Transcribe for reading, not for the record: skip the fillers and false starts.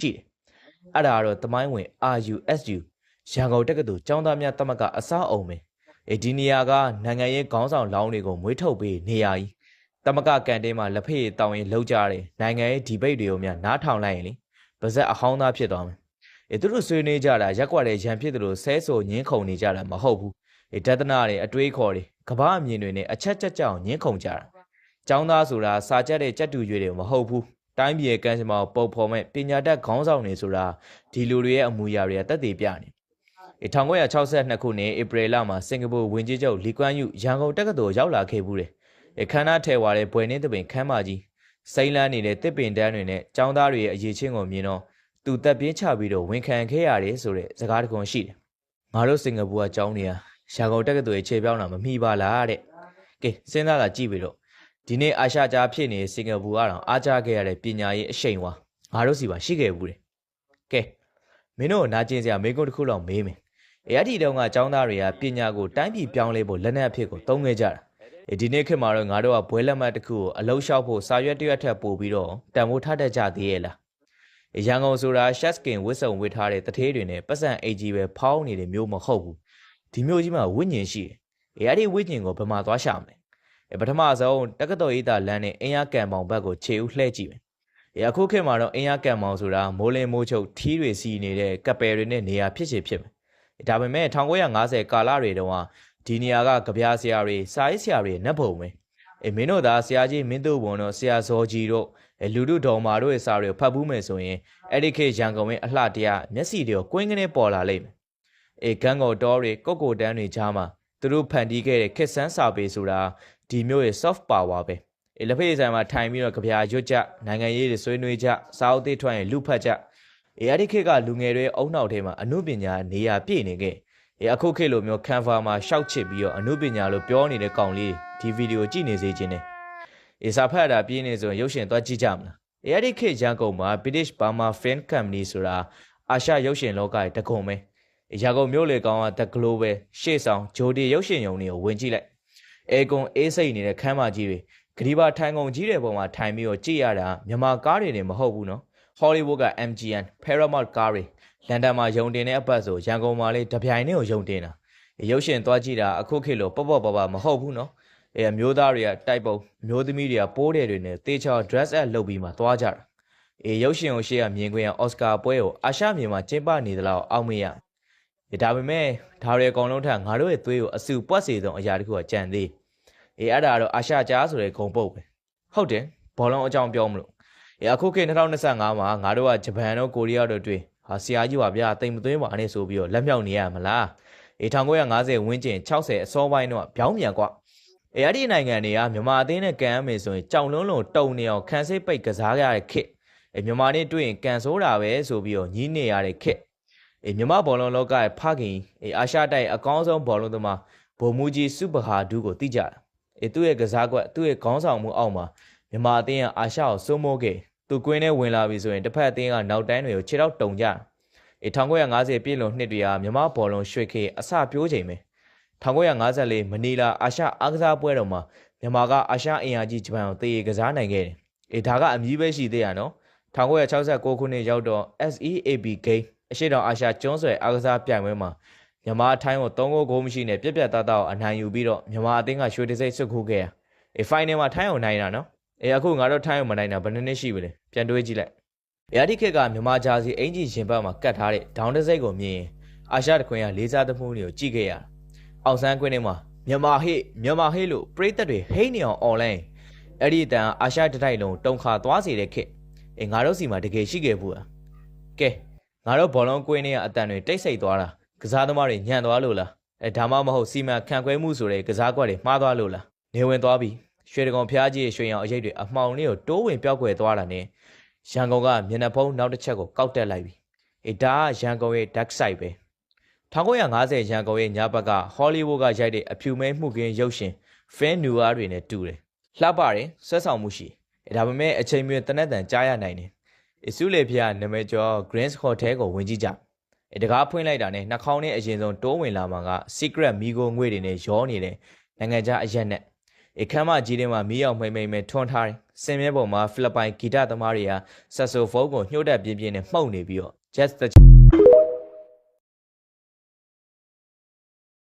ရှိတယ်အဲ့ဒါတော့တမိုင်းဝင် RUSU ရန်ကုန်တက္ကသိုလ်ကျောင်းသားများတမကအစားအုံပဲဒီနေရာကနိုင်ငံရေးခေါင်းဆောင်လောင်းတွေကိုမွေးထုတ်ပေးနေရာကြီးတမကကန်တင်းမှာလက်ဖေးတောင်းရင်လှုပ်ကြတယ်နိုင်ငံရေးဒီဘိတ်တွေကိုများနားထောင်လိုက်ရင်လေပါဇက်အဟောင်းသားဖြစ်သွားမယ်သူတို့ဆွေးနွေးကြတာရက်ကွက်တဲ့ရန်ဖြစ်တယ်လို့ဆဲဆိုညင်းခုန်နေကြတာမဟုတ်ဘူးဒသနာတွေအတွေးခေါ်တွေကဘာအမြင်တွေနဲ့အချက်ချက်ကြောင်ညင်းခုန်ကြတာကျောင်းသားဆိုတာစာကြက်တဲ့ကြက်တူရွေတွေမဟုတ်ဘူးတိုင်းပြည်ကမ်းစမောပုံဖော်မဲ့ပညာတတ်ခေါင်းဆောင်တွေဆိုတာဒီလူတွေရဲ့အမူအရာတွေကတက်တည်ပြနေ1962ခုနှစ်ဧပြီလမှာစင်ကာပူဝန်ကြီးချုပ်လီကွမ်ယူရန်ကုန်တက္ကသိုလ်ရောက်လာခဲ့ဘူးတယ်ခန္ဓာထဲဝါတဲ့ဘွယ်နှင်းတပင်ခမ်းမကြီးစိမ့်လန်းနေတဲ့တစ်ပင်တန်းတွေနဲ့ကျောင်းသားတွေရဲ့အရေးချင်းကိုမြင်တော့သူတက်ပြင်းချပြီးတော့ဝန်ခံခဲ့ရတယ်ဆိုတဲ့စကားတကွန်ရှိတယ်ငါတို့စင်ကာပူကကျောင်းနေရရန်ကုန်တက္ကသိုလ်ရဲ့ခြေပြောင်းတာမမိပါလားတဲ့ကဲစဉ်းစားလာကြည့်ပြီးတော့ဒီနေ့အာရှကြားဖြစ်နေစင်ကာပူကတော့အားကြခဲ့ရတဲ့ပညာရေးအရှိန်ဝါငါတို့စီပါရှိခဲ့ဘူးတယ်ကဲမင်းတို့နာကျင်စရာမိကုန်းတစ်ခုလောက်မေးမယ်အဲ့ဒီတုန်းကကျောင်းသားတွေကပညာကိုတိုင်းပြည်ပြောင်းလဲဖို့လက်နက်အဖြစ်ကိုသုံးခဲ့ကြတာဒီနေ့ခေတ်မှာတော့ငါတို့ကဘွဲလက်မှတ်တစ်ခုကိုအလုံးလျှောက်ဖို့စာရွက်တရွက်ထက်ပို့ပြီးတော့တန်ဖိုးထားတတ်ကြသေးရဲ့လားရန်ကုန်ဆိုတာရှက်စကင်ဝစ်စုံဝစ်ထားတဲ့တထေးတွေနဲ့ပတ်စံအိတ်ကြီးပဲဖောင်းနေတဲ့မျိုးမဟုတ်ဘူးဒီမျိုးကြီးမှာဝိညာဉ်ရှိတယ်အဲ့ဒီဝိညာဉ်ကိုဘယ်မှာသွားရှာမလဲပထမဆုံးတက္ကသိုလ်ရေးသားလမ်းနဲ့အင်အားကံပေါင်ဘက်ကိုခြေဦးလှည့်ကြည့်မယ်အခုခေတ်မှာတော့အင်အားကံပေါင်ဆိုတာမိုးလင်းမိုးချုပ်ထီးတွေစီနေတဲ့ကပယ်တွေနဲ့နေရာဖြစ်ချေဖြစ်မယ်ဒါပေမဲ့1950ကာလတွေတုန်းကဒီနေရာကကြပြဆရာတွေစာရေးဆရာတွေနတ်ဘုံပဲမင်းတို့သာဆရာကြီးမင်းတို့ဘုံတို့ဆရာဇော်ကြီးတို့လူတို့တော်မာတို့ရဲ့စာတွေကိုဖတ်ဘူးမယ်ဆိုရင်အဲ့ဒီခေတ်ရန်ကုန်ရဲ့အလှတရားမျက်စိတွေကိုကွင်းကနေပေါ်လာလိမ့်မယ်ဂန်းကော်တော်တွေကုတ်ကိုတန်းတွေကြားမှာသူတို့ဖန်တီးခဲ့တဲ့ခေတ်ဆန်းစာပေဆိုတာဒီမျိုးရဲ့ soft power ပဲလက်ဖေးဆိုင်မှာထိုင်ပြီးတော့ကြပြရွတ်ကြနိုင်ငံရေးတွေဆွေးနွေးကြစာအုပ်တွေထွက်ရင်လူဖတ်ကြအဲ့ဒီခေတ်ကလူငယ်တွေအုံနောက်ထဲမှာအမှုပညာနေရာပြည့်နေခဲ့အခုခေတ်လိုမျိုး Canva မှာရှောက်ချစ်ပြီးတော့အမှုပညာလို့ပြောနေတဲ့ကောင်လေးဒီဗီဒီယိုကြည့်နေစေခြင်းနဲ့စာဖတ်တာပြင်းနေဆိုရင်ရုပ်ရှင်သွားကြည့်ကြမလားအဲ့ဒီခေတ်ရန်ကုန်မှာ British Burma Film Company ဆိုတာအာရှရုပ်ရှင်လောကရဲ့တကုံပဲရန်ကုန်မြို့လေကောင်က The Global ရှေ့ဆောင်ဂျိုဒီရုပ်ရှင်ရုံတွေကိုဝင်ကြည့်လိုက်ကွန်အေးစိတ်နေတဲ့ခမ်းမကြီးတွေဂရီဘာထိုင်ကုန်ကြီးတွေပေါ်မှာထိုင်ပြီးတော့ကြည့်ရတာမြန်မာကားတွေနဲ့မဟုတ်ဘူးနော် Hollywood က MGM Paramount ကားတွေလန်ဒန်မှာယုံတင်တဲ့အပတ်ဆိုရန်ကုန်မှာလေတပြိုင်တည်းကိုယုံတင်တာရုပ်ရှင်သွားကြည့်တာအခုခေတ်လိုပေါ့ပါမဟုတ်ဘူးနော်မျိုးသားတွေကတိုက်ပုံမျိုးသမီးတွေကပိုးတယ်တွေနဲ့တေချာ dress up လုပ်ပြီးမှသွားကြတာရုပ်ရှင်ကိုရှေ့ကမြင်ခွင့်ရအော်စကာပွဲကိုအာရှမြေမှာကျင်းပနေသလားအောက်မေ့ရဒါပေမဲ့ဒါတွေအကုန်လုံးထက်ငါတို့ရဲ့သွေးကိုအဆူပွက်စေဆုံးအရာတခုကကြံသေးအဲ့ဒါတော့အာရှကြားဆိုတဲ့ဂုံပုတ်ပဲဟုတ်တယ်ဘောလုံးအကြောင်းပြောမလို့အခုခေတ်2025မှာငါတို့ကဂျပန်တို့ကိုရီးယားတို့တွေ့ဆရာကြီးပါဗျာတိမ်မသွင်းပါနဲ့ဆိုပြီးတော့လက်မြောက်နေရမလား1950ဝန်းကျင်60အစောပိုင်းတော့ပြောင်းပြန်ကွာအဲ့ဒီနိုင်ငံတွေကမြန်မာအသင်းနဲ့ကန်ရမယ်ဆိုရင်ကြောင်လုံးလုံးတုံနေအောင်ခန်းစိတ်ပိတ်ကစားရတဲ့ခေတ်မြန်မာနဲ့တွေ့ရင်ကန်ဆိုးတာပဲဆိုပြီးတော့ညည်းနေရတဲ့ခေတ်မြန်မာဘောလုံးလောကရဲ့ဖခင်အာရှတိုက်အကောင်းဆုံးဘောလုံးသမားဗိုလ်မှူးကြီးစုပဟာဒူးကိုသိကြတာသူ့ရဲ့ကစားကွက်သူ့ရဲ့ခေါင်းဆောင်မှုအောက်မှာမြန်မာအသင်းကအာရှကိုစိုးမိုးခဲ့သူကွင်းထဲဝင်လာပြီဆိုရင်တစ်ဖက်အသင်းကနောက်တန်းတွေကိုခြေထောက်တုံကြ1950ပြည့်လွန်နှစ်တွေကမြန်မာဘောလုံးရွှေခေတ်အစပြိုးချိန်ပဲ1954မနီလာအာရှအားကစားပွဲတော်မှာမြန်မာကအာရှအင်အားကြီးဂျပန်ကိုသေကစားနိုင်ခဲ့တယ်ဒါကအမည်ပဲရှိသေးရနော်1969ခုနှစ်ရောက်တော့ SEAB Game အရှေ့တောင်အာရှကျွန်းဆွယ်အားကစားပြိုင်ပွဲမှာမြန်မာထိုင်းကို3ဂိုးမရှိနဲ့ပြက်ပြက်သားသားအနိုင်ယူပြီးတော့မြန်မာအသင်းကရွှေတံဆိပ်ဆွတ်ခိုးခဲ့ရဖိုင်နယ်မှာထိုင်းကိုနိုင်တာနော်အခုငါတို့ထိုင်းကိုမနိုင်တာဘယ်နှစ်ရှိပြီလဲပြန်တွေးကြည့်လိုက်ဒီခေတ်ကမြန်မာဂျာစီအင်ဂျီရင်ဘတ်မှာကတ်ထားတဲ့ဒေါင်းတံဆိပ်ကိုမြင်ရင်အာရှတခွင်ကလေးစားသမှုတွေကိုကြည့်ခဲ့ရအောင်ဆန်းခွင်းထဲမှာမြန်မာဟေ့လို့ပရိသတ်တွေဟိနေအောင် online အဲ့ဒီအတန်အာရှတိုက်လုံးတုံခါသွားစေတဲ့ခေတ်ငါတို့စီမှာတကယ်ရှိခဲ့ဘူးကဲငါတို့ဘောလုံးကွင်းထဲကအတန်တွေတိတ်ဆိတ်သွားတာကစားသမားတွေညံ့သွားလို့လားဒါမှမဟုတ်စီမံခန့်ခွဲမှုဆိုတဲ့ကစားကွက်တွေမှားသွားလို့လားနေဝင်သွားပြီရွှေတကောင်ဖျားကြီးရဲ့ရွှေရောင်အရိပ်တွေအမှောင်လေးကိုတိုးဝင်ပြောက်ကွယ်သွားတာနဲ့ရန်ကုန်ကမျက်နှာဖုံးနောက်တစ်ချက်ကိုကောက်တက်လိုက်ပြီဒါကရန်ကုန်ရဲ့ dark side ပဲ1950ရန်ကုန်ရဲ့ညဘက်ကဟောလိဝုဒ်ကရိုက်တဲ့အဖြူမဲမှုကင်းရုပ်ရှင် Fan Noir တွေနဲ့တူတယ်လှပတယ်ဆွဲဆောင်မှုရှိဒါပေမဲ့အချိန်မျိုးတနက်တန်ကြားရနိုင်တယ်စုလေဖျားနာမည်ကျော် Grand Hotel ကိုဝင်ကြည့်ကြတကားဖွင့်လိုက်တာနဲ့နှာခေါင်းနဲ့အရင်ဆုံးတိုးဝင်လာမှာက Secret Migo ငွေတွေနဲ့ရောနေတဲ့နိုင်ငံခြားအရက်နဲ့ အခမ်းမကြီးထဲမှာမီးရောက်မိန်ထွန်းထားတယ်စင်မြဲပေါ်မှာဖိလစ်ပိုင်ဂီတသမားတွေကဆက်ဆိုဖုန်းကိုညှို့တက်ပြင်းပြင်းနဲ့မှုတ်နေပြီးတော့ Jazz